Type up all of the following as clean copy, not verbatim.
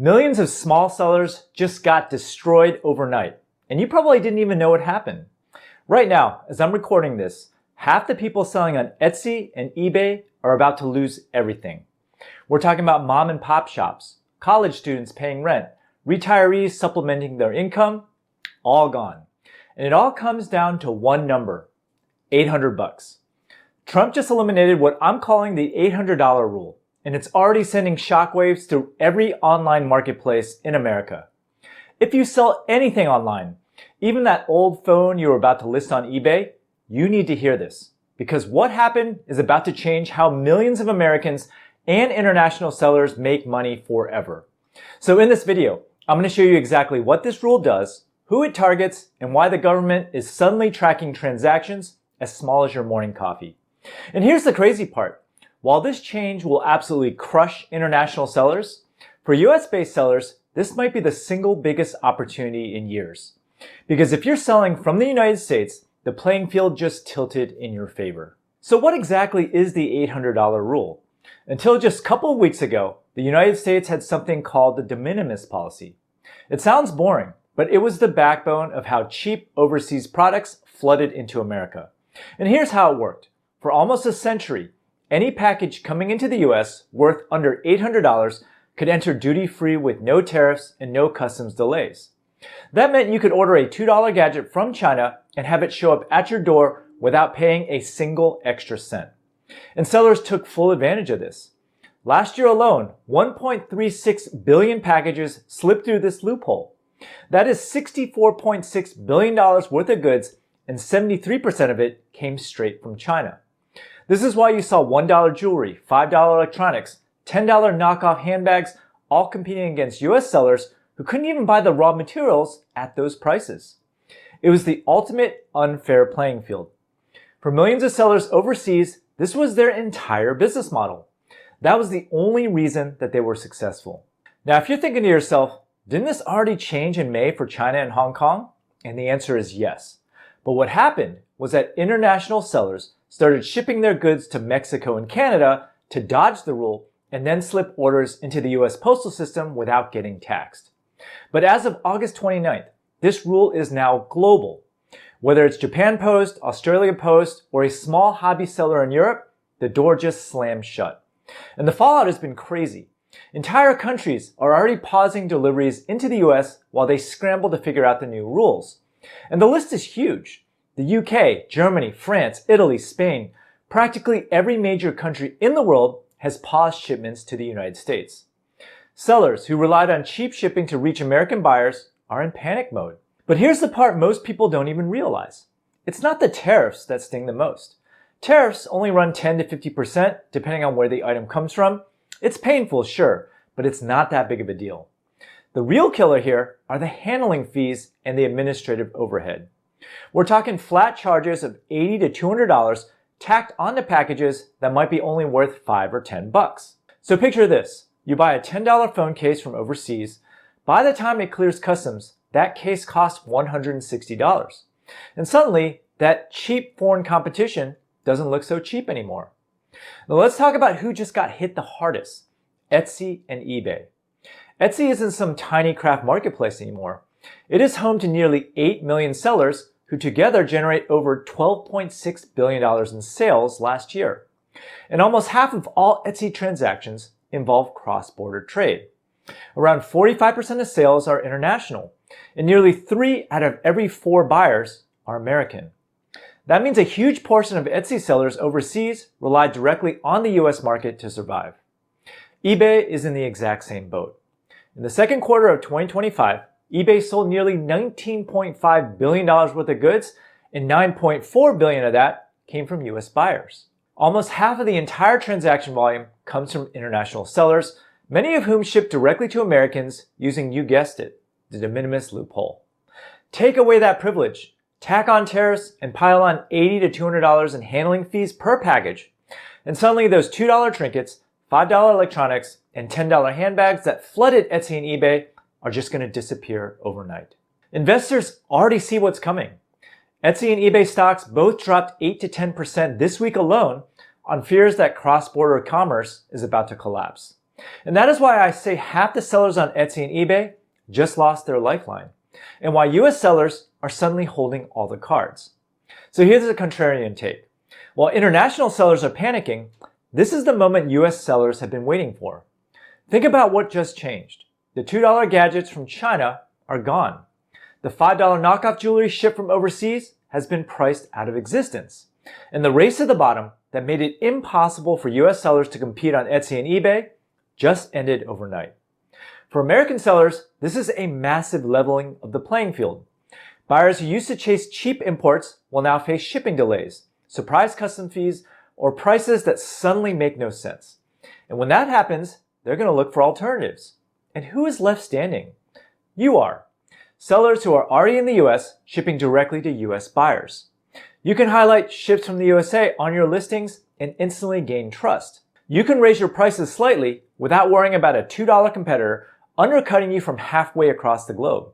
Millions of small sellers just got destroyed overnight, and you probably didn't even know what happened. Right now, as I'm recording this, half the people selling on Etsy and eBay are about to lose everything. We're talking about mom and pop shops, college students paying rent, retirees supplementing their income, all gone. And it all comes down to one number, $800. Trump just eliminated what I'm calling the $800 rule, and it's already sending shockwaves through every online marketplace in America. If you sell anything online, even that old phone you were about to list on eBay, you need to hear this, because what happened is about to change how millions of Americans and international sellers make money forever. So in this video, I'm going to show you exactly what this rule does, who it targets, and why the government is suddenly tracking transactions as small as your morning coffee. And here's the crazy part. While this change will absolutely crush international sellers, for US-based sellers, this might be the single biggest opportunity in years. Because if you're selling from the United States, the playing field just tilted in your favor. So what exactly is the $800 rule? Until just a couple of weeks ago, the United States had something called the de minimis policy. It sounds boring, but it was the backbone of how cheap overseas products flooded into America. And here's how it worked. For almost a century, any package coming into the US worth under $800 could enter duty-free with no tariffs and no customs delays. That meant you could order a $2 gadget from China and have it show up at your door without paying a single extra cent. And sellers took full advantage of this. Last year alone, 1.36 billion packages slipped through this loophole. That is $64.6 billion worth of goods, and 73% of it came straight from China. This is why you saw $1 jewelry, $5 electronics, $10 knockoff handbags, all competing against US sellers who couldn't even buy the raw materials at those prices. It was the ultimate unfair playing field. For millions of sellers overseas, this was their entire business model. That was the only reason that they were successful. Now, if you're thinking to yourself, didn't this already change in May for China and Hong Kong? And the answer is yes. But what happened was that international sellers started shipping their goods to Mexico and Canada to dodge the rule and then slip orders into the US postal system without getting taxed. But as of August 29th, this rule is now global. Whether it's Japan Post, Australia Post, or a small hobby seller in Europe, the door just slammed shut. And the fallout has been crazy. Entire countries are already pausing deliveries into the US while they scramble to figure out the new rules. And the list is huge. The UK, Germany, France, Italy, Spain, practically every major country in the world has paused shipments to the United States. Sellers who relied on cheap shipping to reach American buyers are in panic mode. But here's the part most people don't even realize. It's not the tariffs that sting the most. Tariffs only run 10 to 50% depending on where the item comes from. It's painful, sure, but it's not that big of a deal. The real killer here are the handling fees and the administrative overhead. We're talking flat charges of $80 to $200 tacked onto packages that might be only worth $5 or $10. So picture this. You buy a $10 phone case from overseas. By the time it clears customs, that case costs $160. And suddenly, that cheap foreign competition doesn't look so cheap anymore. Now let's talk about who just got hit the hardest. Etsy and eBay. Etsy isn't some tiny craft marketplace anymore. It is home to nearly 8 million sellers who together generate over $12.6 billion in sales last year. And almost half of all Etsy transactions involve cross-border trade. Around 45% of sales are international, and nearly 3 out of every 4 buyers are American. That means a huge portion of Etsy sellers overseas rely directly on the US market to survive. eBay is in the exact same boat. In the second quarter of 2025, eBay sold nearly $19.5 billion worth of goods, and $9.4 billion of that came from US buyers. Almost half of the entire transaction volume comes from international sellers, many of whom ship directly to Americans using, you guessed it, the de minimis loophole. Take away that privilege, tack on tariffs, and pile on $80 to $200 in handling fees per package, and suddenly those $2 trinkets, $5 electronics, and $10 handbags that flooded Etsy and eBay are just going to disappear overnight. Investors already see what's coming. Etsy and eBay stocks both dropped 8 to 10% this week alone on fears that cross-border commerce is about to collapse. And that is why I say half the sellers on Etsy and eBay just lost their lifeline, and why US sellers are suddenly holding all the cards. So here's a contrarian take. While international sellers are panicking, this is the moment US sellers have been waiting for. Think about what just changed. The $2 gadgets from China are gone. The $5 knockoff jewelry shipped from overseas has been priced out of existence. And the race to the bottom that made it impossible for US sellers to compete on Etsy and eBay just ended overnight. For American sellers, this is a massive leveling of the playing field. Buyers who used to chase cheap imports will now face shipping delays, surprise custom fees, or prices that suddenly make no sense. And when that happens, they're going to look for alternatives. And who is left standing? You are. Sellers who are already in the US shipping directly to US buyers. You can highlight ships from the USA on your listings and instantly gain trust. You can raise your prices slightly without worrying about a $2 competitor undercutting you from halfway across the globe.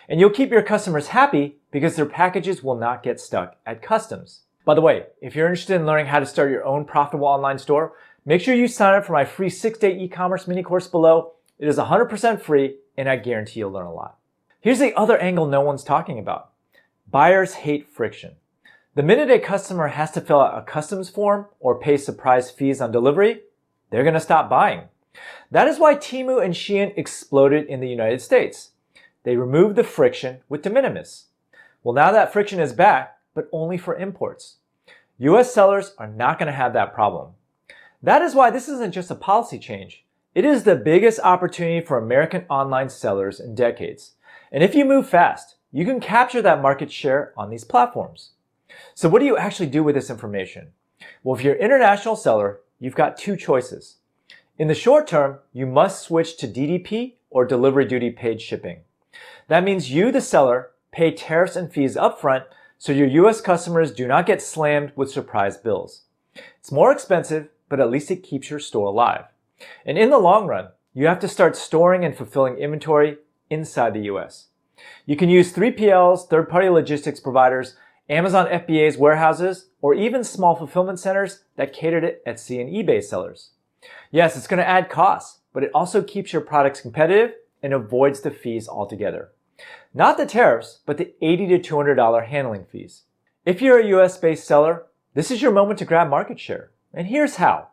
And you'll keep your customers happy because their packages will not get stuck at customs. By the way, if you're interested in learning how to start your own profitable online store, make sure you sign up for my free 6-day e-commerce mini course below. It is 100% free, and I guarantee you'll learn a lot. Here's the other angle no one's talking about. Buyers hate friction. The minute a customer has to fill out a customs form or pay surprise fees on delivery, they're going to stop buying. That is why Temu and Shein exploded in the United States. They removed the friction with de minimis. Well, now that friction is back, but only for imports. US sellers are not going to have that problem. That is why this isn't just a policy change. It is the biggest opportunity for American online sellers in decades. And if you move fast, you can capture that market share on these platforms. So what do you actually do with this information? Well, if you're an international seller, you've got two choices. In the short term, you must switch to DDP or delivery duty paid shipping. That means you, the seller, pay tariffs and fees upfront so your US customers do not get slammed with surprise bills. It's more expensive, but at least it keeps your store alive. And in the long run, you have to start storing and fulfilling inventory inside the US. You can use 3PLs, third-party logistics providers, Amazon FBA's warehouses, or even small fulfillment centers that cater to Etsy and eBay sellers. Yes, it's going to add costs, but it also keeps your products competitive and avoids the fees altogether. Not the tariffs, but the $80 to $200 handling fees. If you're a US-based seller, this is your moment to grab market share. And here's how.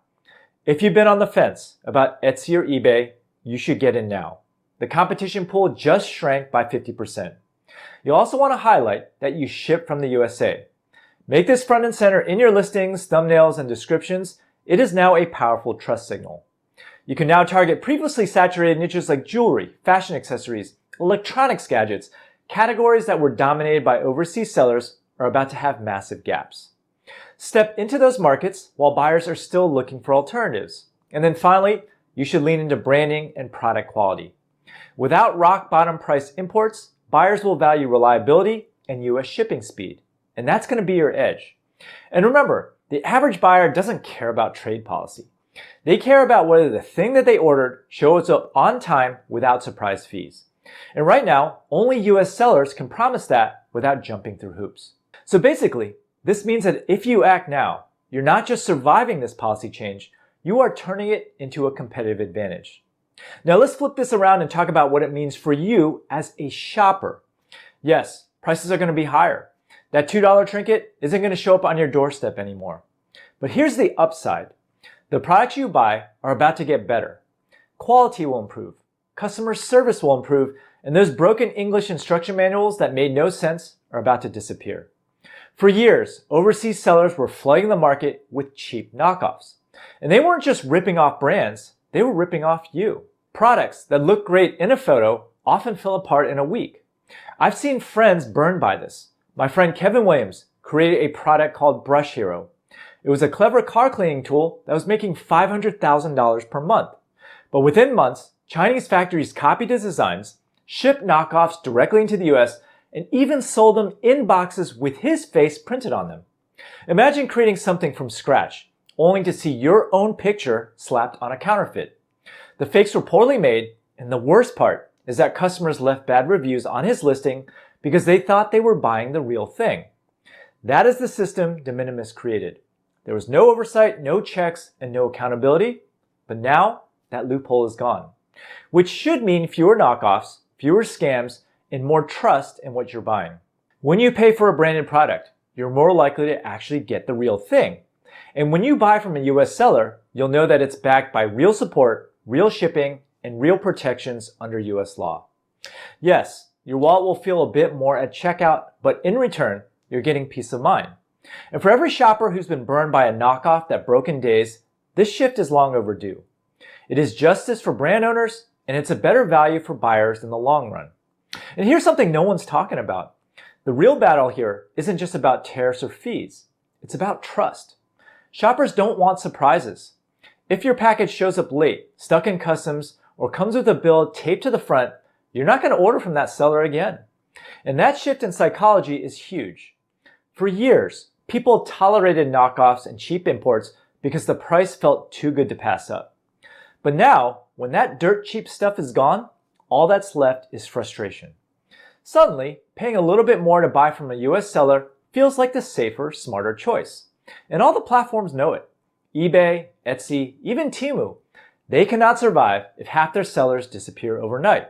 If you've been on the fence about Etsy or eBay, you should get in now. The competition pool just shrank by 50%. You'll also want to highlight that you ship from the USA. Make this front and center in your listings, thumbnails, and descriptions. It is now a powerful trust signal. You can now target previously saturated niches like jewelry, fashion accessories, electronics gadgets. Categories that were dominated by overseas sellers are about to have massive gaps. Step into those markets while buyers are still looking for alternatives. And then finally, you should lean into branding and product quality. Without rock bottom price imports, buyers will value reliability and US shipping speed. And that's going to be your edge. And remember, the average buyer doesn't care about trade policy. They care about whether the thing that they ordered shows up on time without surprise fees. And right now, only US sellers can promise that without jumping through hoops. So basically, this means that if you act now, you're not just surviving this policy change, you are turning it into a competitive advantage. Now let's flip this around and talk about what it means for you as a shopper. Yes, prices are going to be higher. That $2 trinket isn't going to show up on your doorstep anymore. But here's the upside. The products you buy are about to get better. Quality will improve. Customer service will improve. And those broken English instruction manuals that made no sense are about to disappear. For years, overseas sellers were flooding the market with cheap knockoffs. And they weren't just ripping off brands, they were ripping off you. Products that look great in a photo often fell apart in a week. I've seen friends burned by this. My friend Kevin Williams created a product called Brush Hero. It was a clever car cleaning tool that was making $500,000 per month. But within months, Chinese factories copied his designs, shipped knockoffs directly into the US, and even sold them in boxes with his face printed on them. Imagine creating something from scratch, only to see your own picture slapped on a counterfeit. The fakes were poorly made, and the worst part is that customers left bad reviews on his listing because they thought they were buying the real thing. That is the system de minimis created. There was no oversight, no checks, and no accountability, but now that loophole is gone, which should mean fewer knockoffs, fewer scams, and more trust in what you're buying. When you pay for a branded product, you're more likely to actually get the real thing. And when you buy from a US seller, you'll know that it's backed by real support, real shipping, and real protections under US law. Yes, your wallet will feel a bit more at checkout, but in return, you're getting peace of mind. And for every shopper who's been burned by a knockoff that broke in days, this shift is long overdue. It is justice for brand owners, and it's a better value for buyers in the long run. And here's something no one's talking about. The real battle here isn't just about tariffs or fees. It's about trust. Shoppers don't want surprises. If your package shows up late, stuck in customs, or comes with a bill taped to the front, you're not going to order from that seller again. And that shift in psychology is huge. For years, people tolerated knockoffs and cheap imports because the price felt too good to pass up. But now, when that dirt cheap stuff is gone, all that's left is frustration. Suddenly, paying a little bit more to buy from a US seller feels like the safer, smarter choice. And all the platforms know it. eBay, Etsy, even Temu. They cannot survive if half their sellers disappear overnight.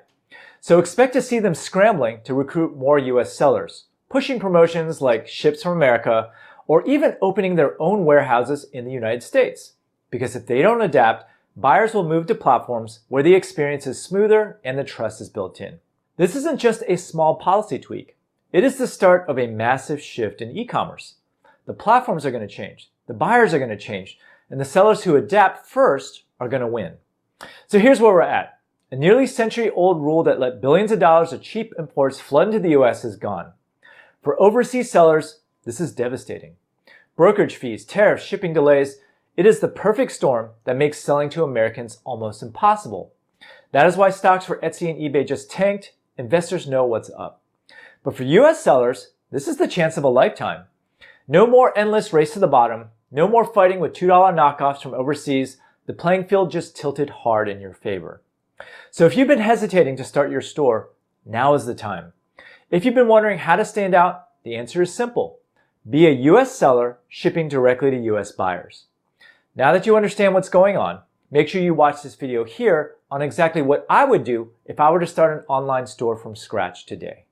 So expect to see them scrambling to recruit more US sellers, pushing promotions like Ships from America, or even opening their own warehouses in the United States. Because if they don't adapt, buyers will move to platforms where the experience is smoother and the trust is built in. This isn't just a small policy tweak. It is the start of a massive shift in e-commerce. The platforms are going to change, the buyers are going to change, and the sellers who adapt first are going to win. So here's where we're at. A nearly century-old rule that let billions of dollars of cheap imports flood into the US is gone. For overseas sellers, this is devastating. Brokerage fees, tariffs, shipping delays, it is the perfect storm that makes selling to Americans almost impossible. That is why stocks for Etsy and eBay just tanked. Investors know what's up. But for US sellers, this is the chance of a lifetime. No more endless race to the bottom, no more fighting with $2 knockoffs from overseas. The playing field just tilted hard in your favor. So if you've been hesitating to start your store, now is the time. If you've been wondering how to stand out, the answer is simple. Be a US seller shipping directly to US buyers. Now that you understand what's going on, make sure you watch this video here on exactly what I would do if I were to start an online store from scratch today.